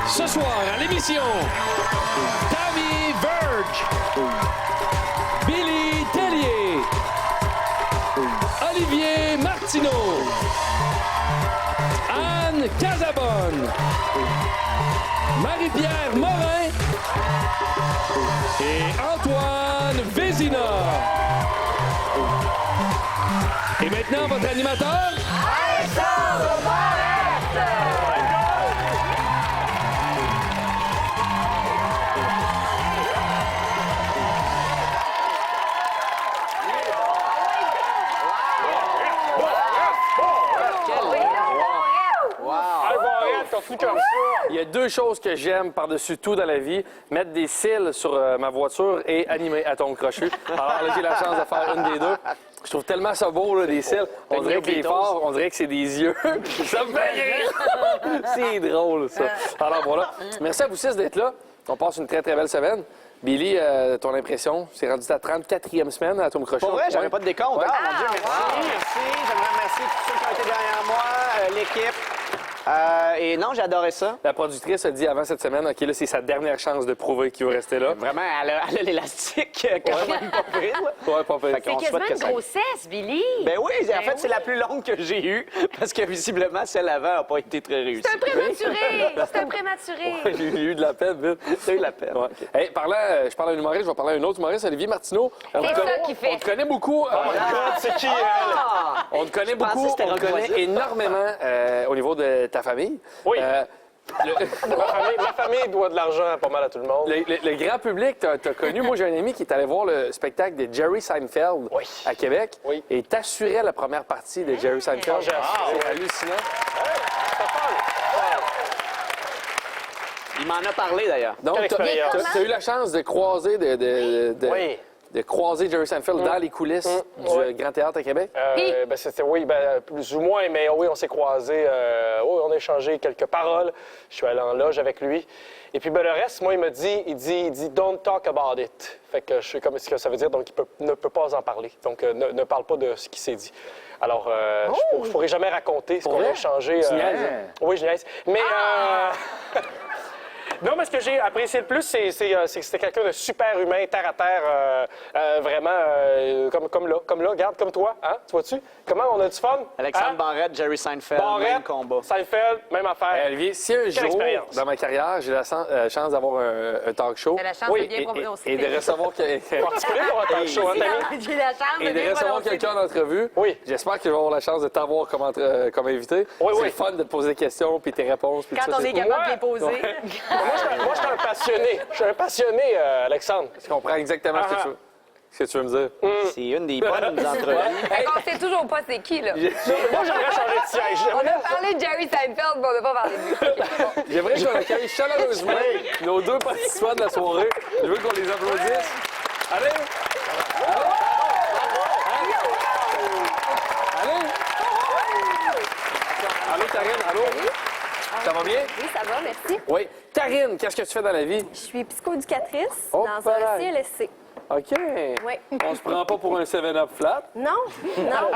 Ce soir, à l'émission, Tammy Verge, Billy Tellier, Olivier Martineau, Anne Casabonne, Marie-Pierre Morin et Antoine Vézina. Et maintenant, votre animateur... Alexandre Barrette! Il y a deux choses que j'aime par-dessus tout dans la vie, mettre des cils sur ma voiture et animer à ton crochet. Alors là, j'ai la chance de faire une des deux. Je trouve tellement ça beau, là, des cils. On dirait que les forts, on dirait que c'est des yeux. Ça me fait rire! C'est drôle, ça. Alors voilà. Merci à vous six d'être là. On passe une très, très belle semaine. Billy, ton impression? C'est rendu ta 34e semaine à ton crochet. Pour vrai, j'avais pas de décompte. Ouais. Ah, mon Dieu, merci. Merci. J'aimerais remercier tous ceux qui ont été derrière moi, l'équipe. Et non, j'ai adoré ça. La productrice a dit avant cette semaine, OK, là, c'est sa dernière chance de prouver qu'il va rester là. Vraiment, elle a l'élastique quand même pas pire. Ouais, pas pire. Fait qu'on C'est souhaite quasiment que une ça... grossesse, Billy. Ben oui, en fait, c'est la plus longue que j'ai eue, parce que visiblement, celle avant n'a pas été très réussie. C'est un prématuré. C'est un prématuré. J'ai eu de la peine, vite. T'as eu la peine. Ouais. Hey, je parle à un humoriste, je vais parler à un autre humoriste, Olivier Martineau. C'est ça qui fait. On te connaît beaucoup. C'est qui, elle? On te connaît pensais beaucoup. que c'était On te connaît Rock Voisine. énormément au niveau de ta famille. Oui. Ma famille doit de l'argent pas mal à tout le monde. Le grand public, t'as connu. Moi, j'ai un ami qui est allé voir le spectacle de Jerry Seinfeld Oui. à Québec. Oui. Et t'assurais la première partie de Jerry Seinfeld. j'ai assuré. C'est hallucinant. Il m'en a parlé, d'ailleurs. Donc, Quelle expérience. t'as eu la chance de croiser Oui. de croiser Jerry Seinfeld dans les coulisses du Grand Théâtre à Québec. Plus ou moins, mais oui, on s'est croisés. On a échangé quelques paroles. Je suis allé en loge avec lui. Et puis, le reste, moi, il dit, don't talk about it. Fait que je sais comme ce que ça veut dire, donc ne peut pas en parler. Donc, ne parle pas de ce qui s'est dit. Alors, je ne pourrai jamais raconter ce qu'on a échangé. Tu niaises, Oui, je niaise. Mais, non, mais ce que j'ai apprécié le plus, c'est que c'était quelqu'un de super humain, terre à terre, vraiment, comme là, regarde, comme toi, hein, tu vois-tu? Comment on a du fun? Alexandre Hein? Barrette, Jerry Seinfeld, même combat. Seinfeld, même affaire. Olivier, si un jour, expérience. dans ma carrière, j'ai la chance d'avoir un talk show T'as la chance Oui, de bien prononcer. et de recevoir Particulier pour un talk show, hein, Tammy? J'ai la chance de et de bien recevoir prononcer. quelqu'un en entrevue, Oui. j'espère que je vais avoir la chance de t'avoir comme invité. Oui, c'est oui. le fun de te poser des questions, puis tes réponses. Puis Quand tout ça, on est c'est cool. capable de les poser. Moi, je suis un passionné. Je suis un passionné, Alexandre. Je comprends exactement ce que tu veux me dire. C'est une des bonnes entrevues. Fait qu'on sait toujours pas c'est qui, là. Moi, j'aimerais changer de siège. On a parlé de Jerry Seinfeld, mais on n'a pas parlé de lui. Ok, bon. J'aimerais qu'on accueille chaleureusement nos deux participants de la soirée. Je veux qu'on les applaudisse. Allez! Allez! Allô, Tarine, allô? Ça va bien? Oui, ça va, merci. Oui. Tarine, qu'est-ce que tu fais dans la vie? Je suis psychoéducatrice Oh, dans pareil. un CLSC. OK. Oui. On se prend pas pour un 7-Up flat. Non, non.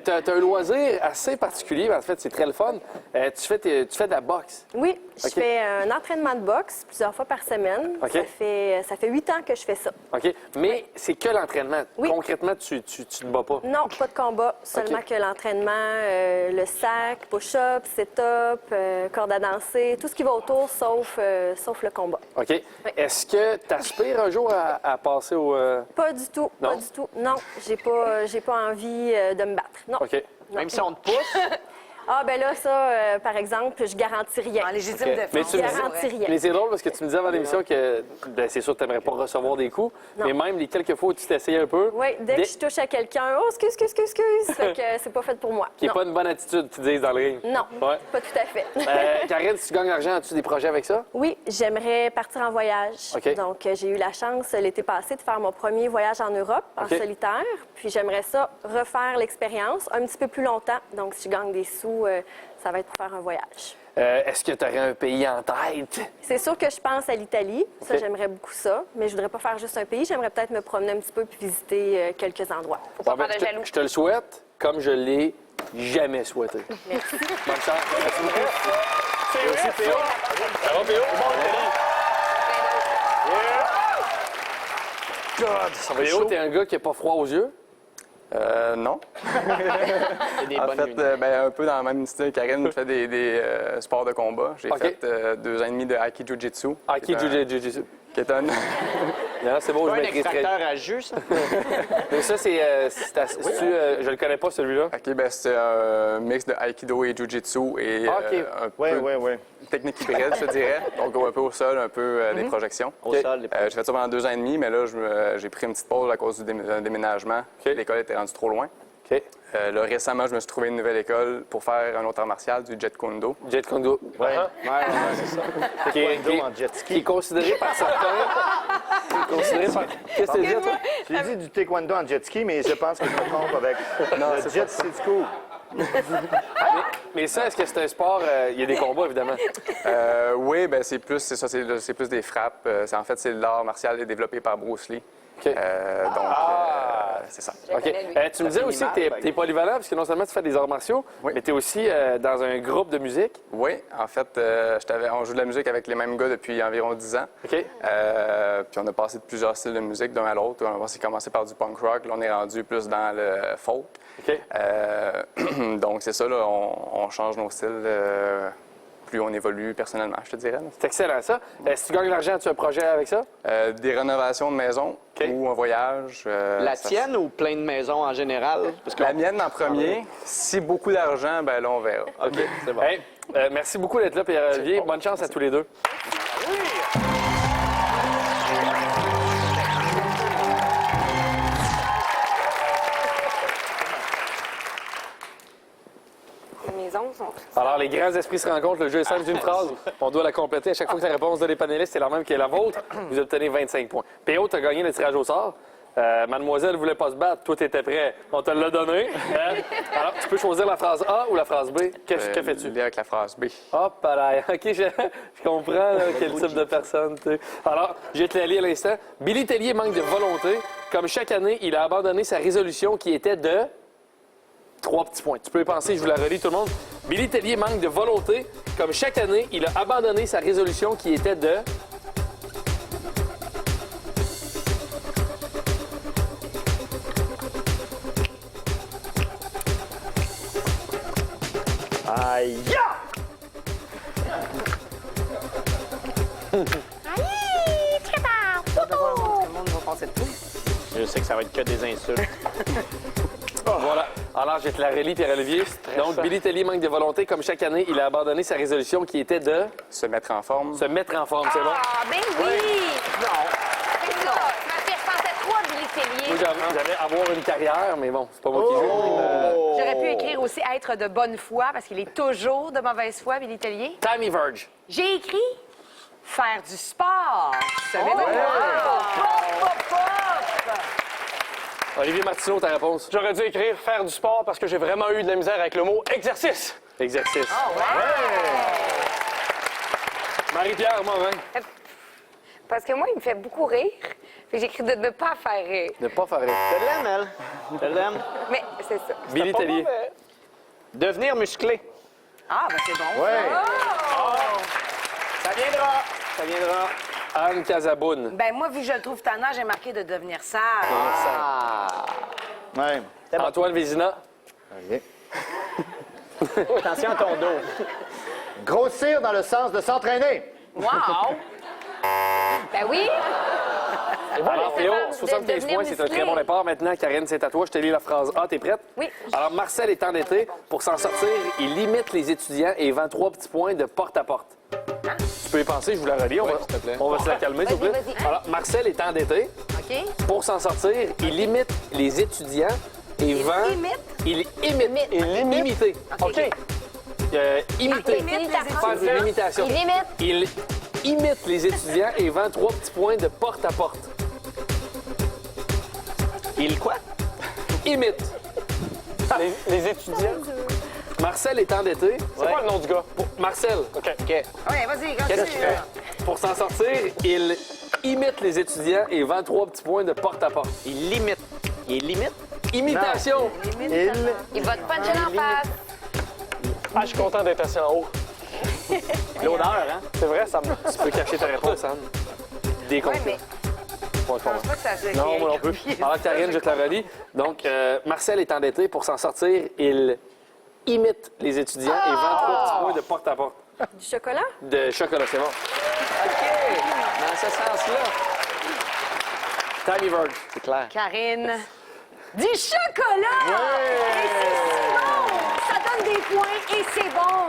T'as un loisir assez particulier, en fait, c'est très le fun. Tu fais de la boxe. Oui, je OK. fais un entraînement de boxe plusieurs fois par semaine. OK. Ça fait 8 ans que je fais ça. OK? Mais c'est que l'entraînement. Oui. Concrètement, tu te bats pas. Non, pas de combat, seulement OK. que l'entraînement, le sac, push-up, sit-up, corde à danser, tout ce qui va autour sauf le combat. OK. Est-ce que tu aspires un jour à passer au... Pas du tout, Non? pas du tout. Non, j'ai pas envie de me battre. Non. OK. Non. Même si on te pousse, Ah, ben là, ça, par exemple, je garantis rien. En légitime OK. défense. Mais tu me dis- garantis rien. Mais c'est drôle parce que tu me disais avant l'émission que c'est sûr que tu n'aimerais pas recevoir des coups, Non. mais même les quelques fois où tu t'essayais un peu, Oui, dès que je touche à quelqu'un, oh, excuse, fait que c'est pas fait pour moi. qui n'est Non. pas une bonne attitude, tu dis dans le ring. Non, Ouais. pas tout à fait. Karine, si tu gagnes l'argent, as-tu des projets avec ça? Oui, j'aimerais partir en voyage. OK. Donc, j'ai eu la chance l'été passé de faire mon premier voyage en Europe en OK. solitaire. Puis, j'aimerais ça refaire l'expérience un petit peu plus longtemps. Donc, si je gagne des sous, ça va être pour faire un voyage. Est-ce que tu aurais un pays en tête? C'est sûr que je pense à l'Italie. Ça, OK. j'aimerais beaucoup ça. Mais je voudrais pas faire juste un pays. J'aimerais peut-être me promener un petit peu puis visiter quelques endroits. Faut pas Bon, ben, faire de jaloux. je te le souhaite, comme je l'ai jamais souhaité. Merci. Bonne chance. Merci beaucoup. C'est Merci, vrai, P.O. ça. Ça va, P.O.? God, ça va être P.O., chaud. t'es un gars qui n'a pas froid aux yeux? Non. C'est des En bonnes fait, lunettes. ben, un peu dans le même style, Karine fait des sports de combat. J'ai OK. fait 2 ans et demi de Aiki Jiu-Jitsu. Aiki Jiu-Jitsu. Qui est un... Non, c'est beau, je Un maîtrise très bien. extracteur à jus, ça? Mais ça, je le connais pas, celui-là. OK, ben, c'est un mix de Aikido et Jiu-Jitsu et Ah, OK. un peu technique hybride, je te dirais. Donc, un peu au sol, un peu des projections. Au sol, les J'ai fait ça pendant 2 ans et demi, mais là, j'ai pris une petite pause à cause d'un déménagement. OK. L'école était rendue trop loin. OK. Là, récemment, je me suis trouvé une nouvelle école pour faire un autre art martial, du Jet Kundo. Jet Kondo. Ouais, c'est ça. Qui est considéré par certains. Considéré par. Qu'est-ce que tu dis, toi? J'ai dit du taekwondo en jet ski, mais je pense que je me trompe avec le jet ski school. Mais ça, est-ce que c'est un sport? Il y a des combats, évidemment. Oui, ben c'est plus, c'est ça, c'est plus des frappes. En fait, c'est l'art martial développé par Bruce Lee. OK. C'est ça. OK. connais, lui. Tu me disais aussi que tu es polyvalent, parce que non seulement tu fais des arts martiaux, Oui. mais tu es aussi dans un groupe de musique. Oui, en fait, on joue de la musique avec les mêmes gars depuis environ 10 ans. OK. Puis on a passé de plusieurs styles de musique d'un à l'autre. On a commencé par du punk rock, là on est rendu plus dans le folk. OK. Donc c'est ça, là, on change nos styles plus on évolue personnellement, je te dirais. Là. C'est excellent, ça. Si tu gagnes de l'argent, tu as un projet avec ça? Des rénovations de maison OK. ou un voyage. La ça- tienne ou plein de maisons en général? Parce que La mienne en premier. Si beaucoup d'argent, ben là, on verra. OK, c'est bon. Hey, merci beaucoup d'être là, Pierre-Olivier. Bonne chance à tous les deux. Mes ongles sont... Alors, les grands esprits se rencontrent. Le jeu est simple d'une phrase. On doit la compléter. À chaque fois que la réponse de les panélistes est la même que la vôtre, vous obtenez 25 points. P.O., tu as gagné le tirage au sort. Mademoiselle ne voulait pas se battre. Toi, tu étais prêt. On te l'a donné. Alors, tu peux choisir la phrase A ou la phrase B. Que fais-tu? Lire avec la phrase B. Hop, pareil. OK, je comprends là, quel type de personne tu es. Alors, je vais te la lire à l'instant. Billy Tellier manque de volonté. Comme chaque année, il a abandonné sa résolution qui était de... 3 petits points. Tu peux y penser, je vous la relis tout le monde. Billy Tellier manque de volonté. Comme chaque année, il a abandonné sa résolution qui était de... Aïe! Je sais que ça va être que des insultes. Voilà. Alors, je te la relis, Pierre-Olivier. Donc, Billy Tellier manque de volonté. Comme chaque année, il a abandonné sa résolution qui était de Se mettre en forme. se mettre en forme. C'est bon? Ah, ben oui! Non. C'est ça. Tu m'as fait penser à toi, Billy Moi, Tellier. j'allais avoir une carrière, mais bon, c'est pas moi qui joue. J'aurais pu écrire aussi être de bonne foi, parce qu'il est toujours de mauvaise foi, Billy Tellier. Tammy Verge. J'ai écrit faire du sport. Ça m'est Pop, pop, pop! Olivier Martineau, ta réponse? J'aurais dû écrire faire du sport parce que j'ai vraiment eu de la misère avec le mot exercice. Exercice. Ah, Marie-Pierre Morin. Parce que moi, il me fait beaucoup rire. Fait que j'écris de ne pas faire rire. Ne pas faire rire. Je l'aime, elle. Je l'aime. Mais c'est ça. Billy Tellier. Devenir musclé. Ah, ben c'est bon. Ouais. Ça viendra. Ça viendra. Anne Casaboun. Ben moi, vu que je le trouve tannant, j'ai marqué de devenir sage. Ouais. Antoine Vézina. OK. Attention à ton dos. Grossir dans le sens de s'entraîner. Wow! Ben oui. Alors, Théo, bon, 75 devenir points, c'est un musclé. très bon départ. Maintenant, Karine, c'est à toi. Je te lis la phrase A. T'es prête? Oui. Alors, Marcel est endetté. Pour s'en sortir, il limite les étudiants et vend 3 petits points de porte à porte. Tu peux y penser, je vous la relis. On va se la calmer, s'il vous plaît. Vas-y. Alors, Marcel est endetté. OK. Pour s'en sortir, il limite les étudiants et vend... imite? Il imite. Imiter. OK. Imiter. Imite les Faire une imitation. Il imite. Il imite les étudiants et vend 3 petits points de porte à porte. Il quoi? Imite. Les étudiants. Marcel est endetté. C'est quoi le nom du gars? Marcel, OK. Ouais, vas-y, qu'est-ce qu'il fait? Pour s'en sortir, il imite les étudiants et vend 3 petits points de porte à porte. Il limite. Il limite? Imitation. Il va te puncher en face. Ah, je suis content d'être assis en haut. L'odeur, hein? C'est vrai, ça me... Tu peux cacher ta réponse, Anne. Décompte. Ouais, mais je pense pas que ça se Non, moi non plus. Alors, Karine, je te la relis. Donc, Marcel est endetté. Pour s'en sortir, il imite les étudiants et vend 3 petits points de porte à porte. Du chocolat? De chocolat, c'est bon. OK. Dans ce sens-là. Tammy Verge. C'est clair. Karine. Du chocolat! Et c'est si bon! Ça donne des points et c'est bon!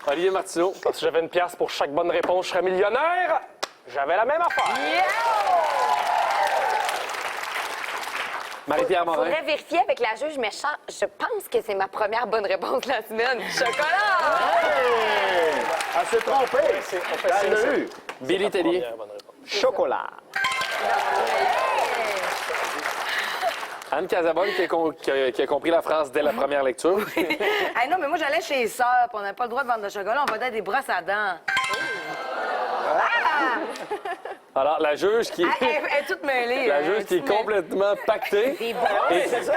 Olivier Martineau. Si j'avais une pièce pour chaque bonne réponse, je serais millionnaire. J'avais la même affaire. Marie-Pierre Morin. Faudrait vérifier avec la juge, mais je pense que c'est ma première bonne réponse de la semaine. Chocolat! Elle s'est trompée. Elle l'a eu. Billy Tellier. Première bonne réponse. Chocolat. Anne Casabonne qui a compris la phrase dès la première lecture. Ah non, mais moi, j'allais chez les sœurs, puis on n'a pas le droit de vendre de chocolat, on va donner des brosses à dents. Alors, la juge qui... Elle est toute mêlée. La hein, juge qui est complètement pactée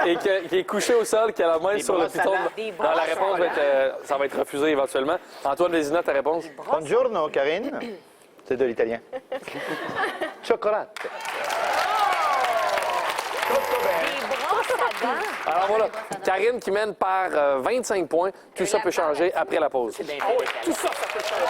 et qui est couchée au sol, qui a la main sur le brosses à piton. dents. Des Alors, la brosses réponse à va être, ça va être refusé éventuellement. Antoine Vézina, ta réponse? Buongiorno, Karine. C'est de l'italien. Chocolat. Alors voilà, Karine qui mène par 25 points. Tout ça peut changer après la pause. Tout ça, ça peut changer.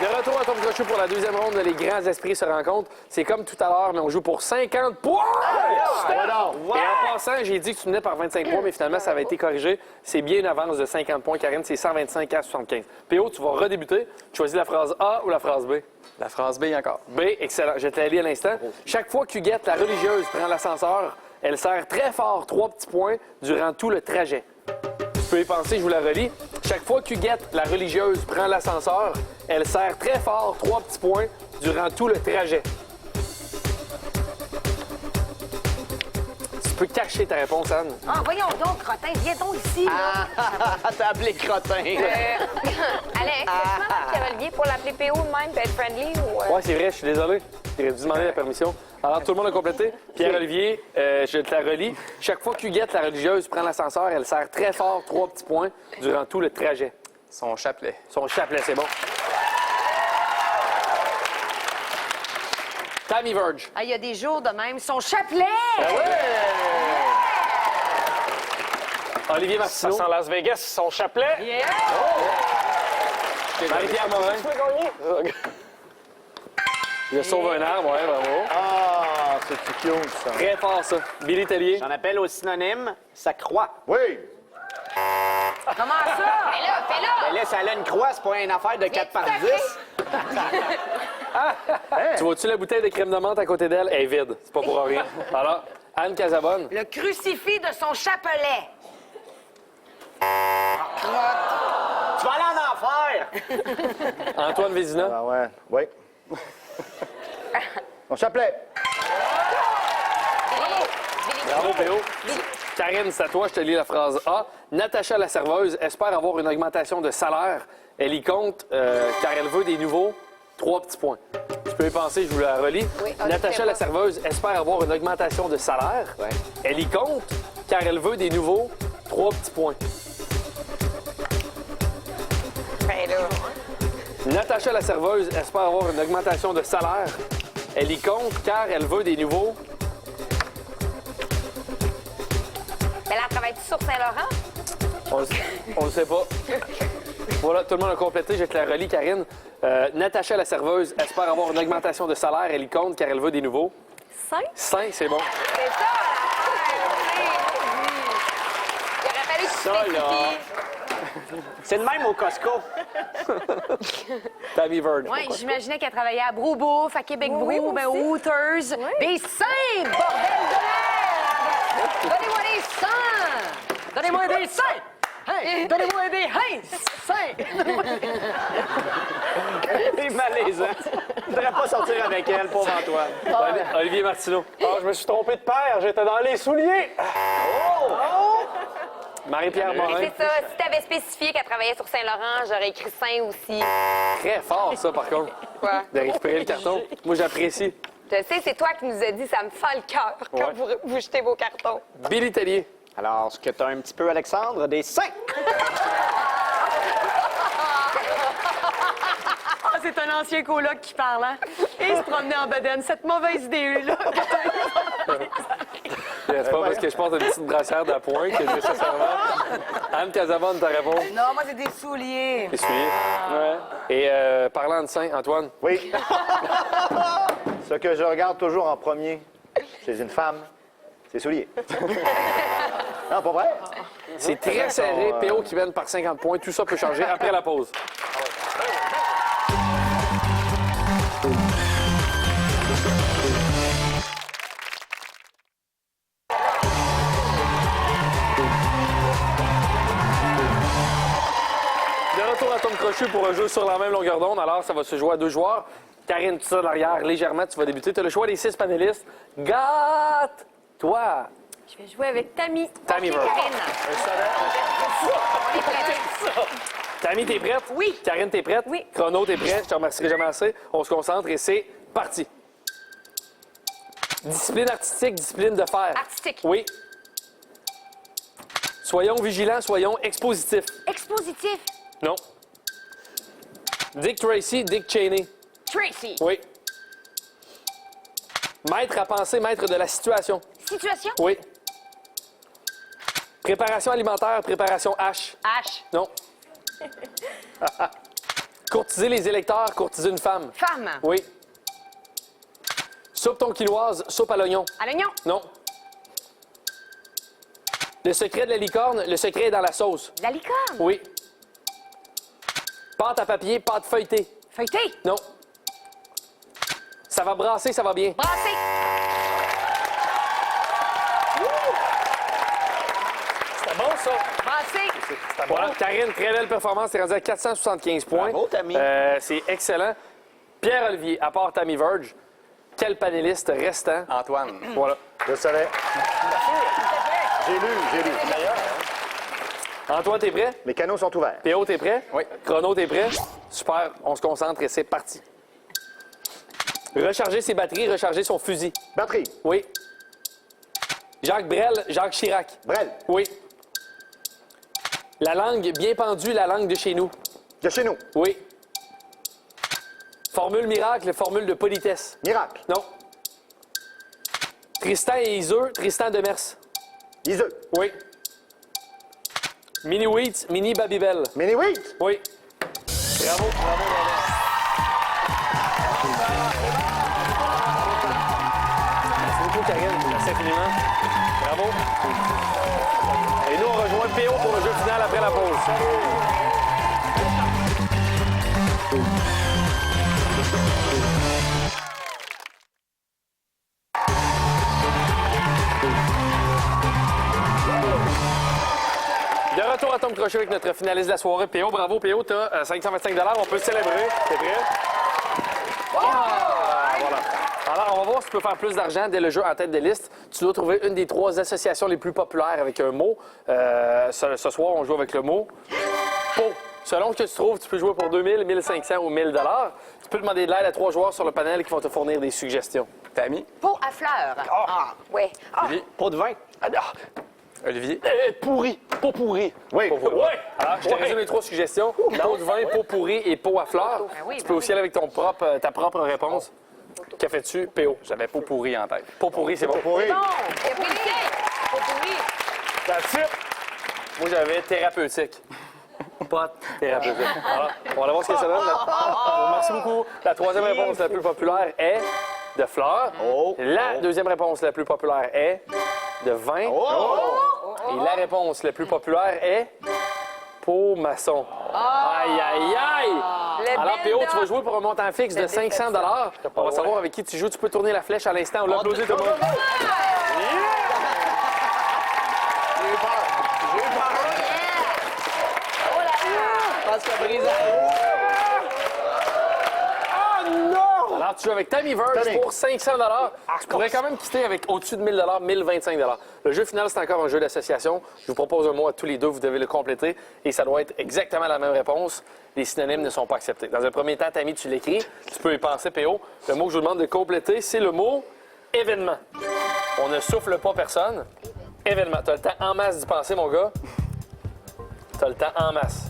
De retour à Tom Crochet pour la deuxième ronde, les grands esprits se rencontrent. C'est comme tout à l'heure, mais on joue pour 50 points! Et en passant, j'ai dit que tu menais par 25 points, mais finalement, ça avait été corrigé. C'est bien une avance de 50 points, Karine. C'est 125 à 75. PO, tu vas redébuter. Tu choisis la phrase A ou la phrase B? La phrase B encore. B, excellent. Je te la lis à l'instant. Chaque fois qu'Huguette, la religieuse, prend l'ascenseur, elle serre très fort 3 petits points durant tout le trajet. Tu peux y penser, je vous la relis. Chaque fois qu'Huguette, la religieuse, prend l'ascenseur, elle serre très fort 3 petits points durant tout le trajet. Tu peux cacher ta réponse, Anne. Ah, voyons donc, Crottin, viens donc ici, là. T'as appelé crottin. Alex, est-ce que tu Olivier pour l'appeler PO de même, peut être friendly ou... Ouais, c'est vrai, je suis désolé. J'aurais dû demander la permission. Alors, tout le monde a complété. Pierre-Olivier, je te la relis. Chaque fois qu'Huguette, la religieuse, prend l'ascenseur, elle serre très fort 3 petits points durant tout le trajet. Son chapelet. Son chapelet, c'est bon. Tammy Verge. Ah, il y a des jours de même. Son chapelet! Olivier Ça Martineau. sent Las Vegas, son chapelet. Yeah! Marie-Pierre Morin. Tu peux gagner? Je sauve un arbre, ouais, bravo. Ah, c'est cute, ça. Très fort, ça. Billy Tellier. J'en appelle au synonyme, ça croît. Oui. Comment ça? Fais-le! Ben là, ça a une croix, c'est pas une affaire de 4 par 10. Tu vois-tu la bouteille de crème de menthe à côté d'elle? Elle est vide. C'est pas pour rien. Alors, Anne Casabonne. Le crucifix de son chapelet. Tu vas aller en enfer. Antoine Vézina. Ah ouais. Oui. Mon chapelet. Bravo, Péo. Karine, c'est à toi. Je te lis la phrase A. Natacha, la serveuse, espère avoir une augmentation de salaire. Elle y compte car elle veut des nouveaux 3 petits points. Tu peux y penser, je vous la relis. Oui, ok, Natacha, c'est la bon. serveuse, espère avoir une augmentation de salaire. Ouais. Elle y compte car elle veut des nouveaux 3 petits points. Ben là. Natacha, la serveuse, espère avoir une augmentation de salaire. Elle y compte car elle veut des nouveaux... Mais là, travaille-tu sur Saint-Laurent? On le sait pas. Voilà, tout le monde a complété. Je te la relis, Karine. Natacha, la serveuse, espère avoir une augmentation de salaire. Elle y compte car elle veut des nouveaux. 5? 5, c'est bon. C'est ça, l'affaire! Il aurait fallu que tu Ça, là. spécifies. C'est le même au Costco. Tammy Verge. Oui, j'imaginais qu'elle travaillait à Broubouf, à Québec Oui, Brou, moi ben, aussi. Hooters. Des seins, bordel de l'air! Donnez-moi des seins! Donnez-moi des seins! Hey, donnez-moi des seins! C'est malaisant. Je voudrais pas sortir avec elle, pauvre Antoine. Olivier Martineau. Ah, je me suis trompé de paire, j'étais dans les souliers. Marie-Pierre Mais Morin. c'est ça. Si t'avais spécifié qu'elle travaillait sur Saint-Laurent, j'aurais écrit Saint aussi. Très fort, ça, par contre. Quoi? De récupérer le carton. Moi, j'apprécie. Je sais, c'est toi qui nous as dit, ça me fend le cœur quand vous jetez vos cartons. Billy Tellier. Alors, ce que tu as un petit peu, Alexandre, des 5. Ah, c'est un ancien coloc qui parle, hein? Et il se promenait en bedaine. Cette mauvaise idée-là. C'est pas parce que je porte une petite brassière d'appoint que nécessairement. Anne Casabonne, ta réponse. Non, moi, c'est des souliers. Les souliers. Ouais. Et parlant de Saint, Antoine. Oui. Ce que je regarde toujours en premier chez une femme, c'est souliers. Non, pas vrai? C'est très serré. PO qui mène par 50 points. Tout ça peut changer après la pause. De retour à Tom Crochu pour un jeu sur la même longueur d'onde. Alors, ça va se jouer à 2 joueurs. Karine, tu sors l'arrière légèrement. Tu vas débuter. Tu as le choix des 6 panélistes. Gâte-toi! Je vais jouer avec Tammy. Tammy Verge. Karine. Tammy, t'es prête? Oui. Karine, t'es prête? Oui. Chrono, t'es prête? Je te remercierai jamais assez. On se concentre et c'est parti. Discipline artistique, discipline de fer. Artistique. Oui. Soyons vigilants, soyons expositifs. Expositif. Non. Dick Tracy, Dick Cheney. Tracy. Oui. Maître à penser, maître de la situation. Situation. Oui. Préparation alimentaire, préparation H. H. Non. Courtiser les électeurs, courtiser une femme. Femme. Oui. Soupe ton quinoise, soupe à l'oignon. À l'oignon. Non. Le secret de la licorne, le secret est dans la sauce. La licorne. Oui. Pâte à papier, pâte feuilletée. Feuilleté. Non. Ça va brasser, ça va bien. Brasser. C'était bon, ça. Brasser. Voilà, Karine, très belle performance. T'es rendu à 475 points. Bravo, Tammy. C'est excellent. Pierre-Olivier, à part Tammy Verge, quel panéliste restant? Antoine. Voilà. Je le savais. J'ai lu. Antoine, t'es prêt? Mes canaux sont ouverts. PO, t'es prêt? Oui. Chrono, t'es prêt? Super, on se concentre et c'est parti. Recharger ses batteries, recharger son fusil. Batterie. Oui. Jacques Brel, Jacques Chirac. Brel. Oui. La langue bien pendue, la langue de chez nous. De chez nous. Oui. Formule miracle, formule de politesse. Miracle. Non. Tristan et Iseux, Tristan de Mers. Iseux. Oui. Mini Wheat, Mini Babybel. Mini wheat. Oui. Bravo, bravo, bravo. Merci beaucoup, Karine. Merci infiniment. Bravo. Et nous, on rejoint PO pour le jeu final après la pause. De retour à Tom Crochet avec notre finaliste de la soirée, PO. Bravo, PO. Tu as 525 $. On peut le célébrer. T'es prêt? Voilà. Alors, on va voir si tu peux faire plus d'argent dès le jeu en tête de liste. Tu dois trouver une des 3 associations les plus populaires avec un mot. Ce soir, on joue avec le mot pot. Selon ce que tu trouves, tu peux jouer pour 2000, 1500 ou 1000 $. Tu peux demander de l'aide à 3 joueurs sur le panel qui vont te fournir des suggestions. Tammy. Pot à fleurs. Ah. Ouais. Ah. Julie. Pot de vin. Olivier. Pourri. Pot pourri. Oui. Ouais. Alors, je te résume les 3 suggestions. Pot de vin, pot pourri et pot à fleurs. Tu peux aussi aller avec ta propre réponse. Qu'a fais-tu, PO? J'avais pas pourri en tête. Pot pourri, c'est bon. Oui. C'est pourri. Pot pourri. That's it. Moi, j'avais thérapeutique. Pas thérapeutique. Alors, on va voir ce que ça donne. Merci beaucoup. La 3e réponse la plus populaire est de fleurs. La 2e réponse la plus populaire est de vin. Et la réponse la plus populaire est pot maçon. Aïe, aïe, aïe! Alors, PO, tu vas jouer pour un montant fixe de 500 $. On va savoir avec qui tu joues. Tu peux tourner la flèche à l'instant. On l'applaudit tout le monde. Parce que brisé. Alors, Alors, tu joues avec Tammy Verge Tammy. pour 500 Tu pourrais quand même quitter avec au-dessus de 1000 1025 Le jeu final, c'est encore un jeu d'association. Je vous propose un mot à tous les deux, vous devez le compléter et ça doit être exactement la même réponse. Les synonymes ne sont pas acceptés. Dans un premier temps, Tammy, tu l'écris. Tu peux y penser, PO. Le mot que je vous demande de compléter, c'est le mot événement. On ne souffle pas personne. Événement. Tu as le temps en masse d'y penser, mon gars. Tu as le temps en masse.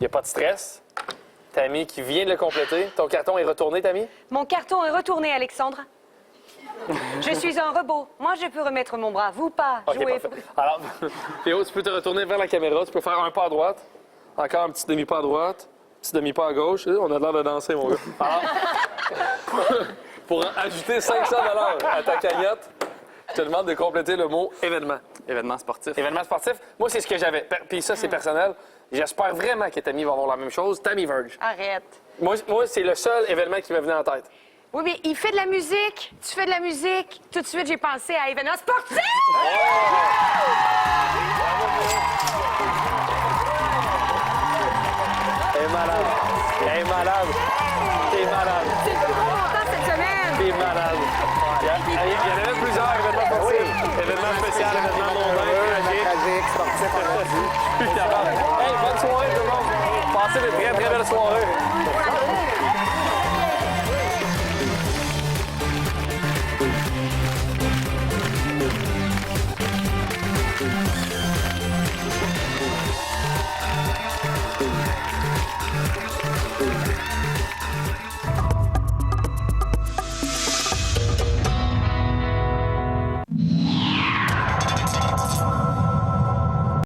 Il n'y a pas de stress. Tammy qui vient de le compléter. Ton carton est retourné, Tammy? Mon carton est retourné, Alexandre. Je suis un robot. Moi, je peux remettre mon bras. Vous pas. OK, Jouez. parfait. Alors, Théo, tu peux te retourner vers la caméra. Tu peux faire un pas à droite. Encore un petit demi-pas à droite. Un petit demi-pas à gauche. On a l'air de danser, mon gars. Alors, pour ajouter 500 à ta cagnotte, je te demande de compléter le mot événement. Événement sportif. Événement sportif. Moi, c'est ce que j'avais. Puis ça, c'est personnel. J'espère vraiment que Tammy va avoir la même chose. Tammy Verge. Arrête. Moi c'est le seul événement qui m'est venu en tête. Oui, mais il fait de la musique. Tu fais de la musique. Tout de suite, j'ai pensé à événement sportif. Elle est malade. Elle est malade. T'es malade. C'est le plus gros montant cette semaine. T'es malade. Il y en avait plusieurs événements sportifs. Événements spéciaux, événements mondains, Tragique, sportif, on a dit. Hey, bonne soirée tout le monde. Passez de très, très belles soirées.